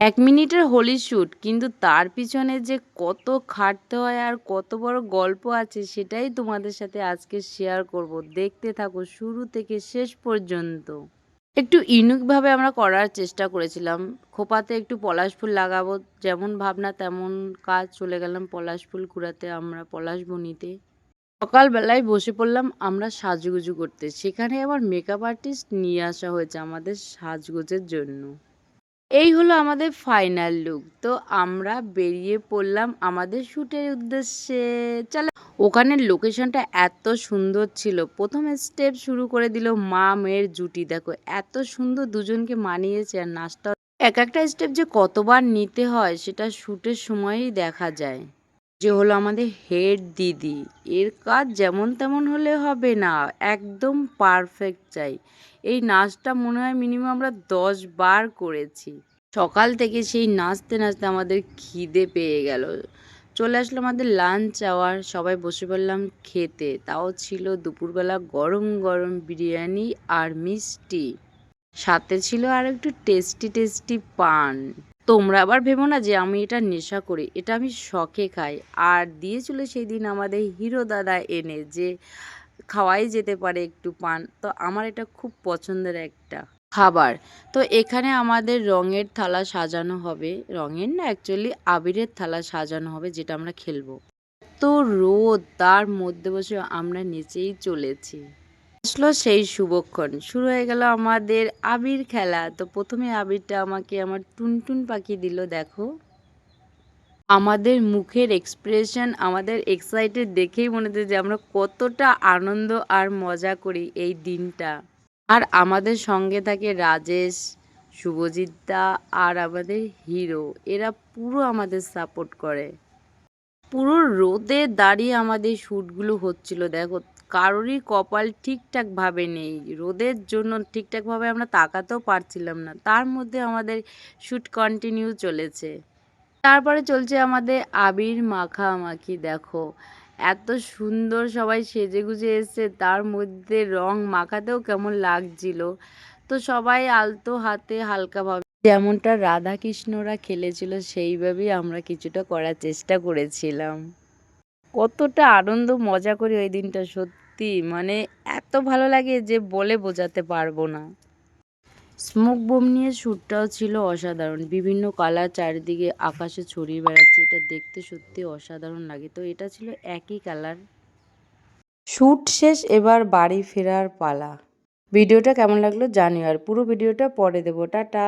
১ মিনিটের হোলি শ্যুট, কিন্তু তার পিছনে যে কত খাটতে হয় আর কত বড় গল্প আছে সেটাই তোমাদের সাথে আজকে শেয়ার করব। দেখতে থাকো শুরু থেকে শেষ পর্যন্ত। একটু ইউনিকভাবে আমরা করার চেষ্টা করেছিলাম। খোঁপাতে একটু পলাশ ফুল লাগাবো, যেমন ভাবনা তেমন কাজ। চলে গেলাম পলাশ ফুল কুড়াতে, আমরা পলাশবনিতে। সকালবেলায় বসে পড়লাম আমরা সাজুগুজু করতে। সেখানে আবার মেকআপ আর্টিস্ট নিয়ে আসা হয়েছে আমাদের সাজগোজের জন্য। এই হলো আমাদের ফাইনাল লুক। তো আমরা বেরিয়ে পড়লাম আমাদের শ্যুটের উদ্দেশ্যে। চলো, ওখানের লোকেশনটা এত সুন্দর ছিল। প্রথম স্টেপ শুরু করে দিল মা মেয়ের জুটি। দেখো এত সুন্দর দুজনকে মানিয়েছে, আর নাচটা এক একটা স্টেপ যে কতবার নিতে হয় সেটা শ্যুটের সময়ই দেখা যায়। যে হলো আমাদের হেড দিদি, এর কাজ যেমন তেমন হলে হবে না, একদম পারফেক্ট চাই। এই নাচটা মনে হয় মিনিমাম আমরা 10 বার করেছি। সকাল থেকে সেই নাচতে নাচতে আমাদের খিদে পেয়ে গেল। চলে আসলো আমাদের লাঞ্চ আওয়ার, সবাই বসে পড়লাম খেতে। তাও ছিল দুপুরবেলা গরম গরম বিরিয়ানি আর মিষ্টি, সাথে ছিল আর একটু টেস্টি টেস্টি পান। তোমরা আবার ভেবো না যে আমি এটা নেশা করি, এটা আমি শখে খাই। আর দিয়েছিল সেই দিন আমাদের হিরো দাদা এনে, যে খাওয়াই যেতে পারে একটু পান। তো আমার এটা খুব পছন্দের একটা খাবার। তো এখানে আমাদের রঙের থালা সাজানো হবে, রঙের না অ্যাকচুয়ালি আবিরের থালা সাজানো হবে, যেটা আমরা খেলবো। তো রোদ, তার মধ্যে বসে আমরা নেচেই চলেছি। আসলো সেই শুভক্ষণ, শুরু হয়ে গেল আমাদের আবির খেলা। তো প্রথমে আবিরটা আমাকে আমার টুনটুন পাখি দিল। দেখো আমাদের মুখের এক্সপ্রেশন, আমাদের এক্সাইটেড দেখেই মনে হচ্ছে যে আমরা কতটা আনন্দ আর মজা করি এই দিনটা। আর আমাদের সঙ্গে থাকে রাজেশ, শুভজিৎ দা আর আমাদের হিরো। এরা পুরো আমাদের সাপোর্ট করে। পুরো রোদে দাঁড়িয়ে আমাদের শ্যুটগুলো হচ্ছিল। দেখো কারোরই কপাল ঠিকঠাকভাবে নেই, রোদের জন্য ঠিকঠাকভাবে আমরা তাকাতেও পারছিলাম না, তার মধ্যে আমাদের শ্যুট কন্টিনিউ চলেছে। তারপরে চলছে আমাদের আবির মাখামাখি। দেখো এত সুন্দর সবাই সেজেগুজে এসছে, তার মধ্যে রং মাখাতেও কেমন লাগছিল। তো সবাই আলতো হাতে হালকাভাবে, যেমনটা রাধা কৃষ্ণরা খেলেছিল সেইভাবেই আমরা কিছুটা করার চেষ্টা করেছিলাম। কতটা আনন্দ মজা করি ওই দিনটা, সত্যি মানে এত ভালো লাগে যে বলে বোঝাতে পারবো না। স্মোক বোম নিয়ে শ্যুটটাও ছিল অসাধারণ, বিভিন্ন কালার চারিদিকে আকাশে ছড়িয়ে বেড়াচ্ছে, এটা দেখতে সত্যি অসাধারণ লাগে। তো এটা ছিল একই কালার। শ্যুট শেষ, এবার বাড়ি ফেরার পালা। ভিডিওটা কেমন লাগলো জানিও, আর পুরো ভিডিওটা পরে দেবো। টাটা।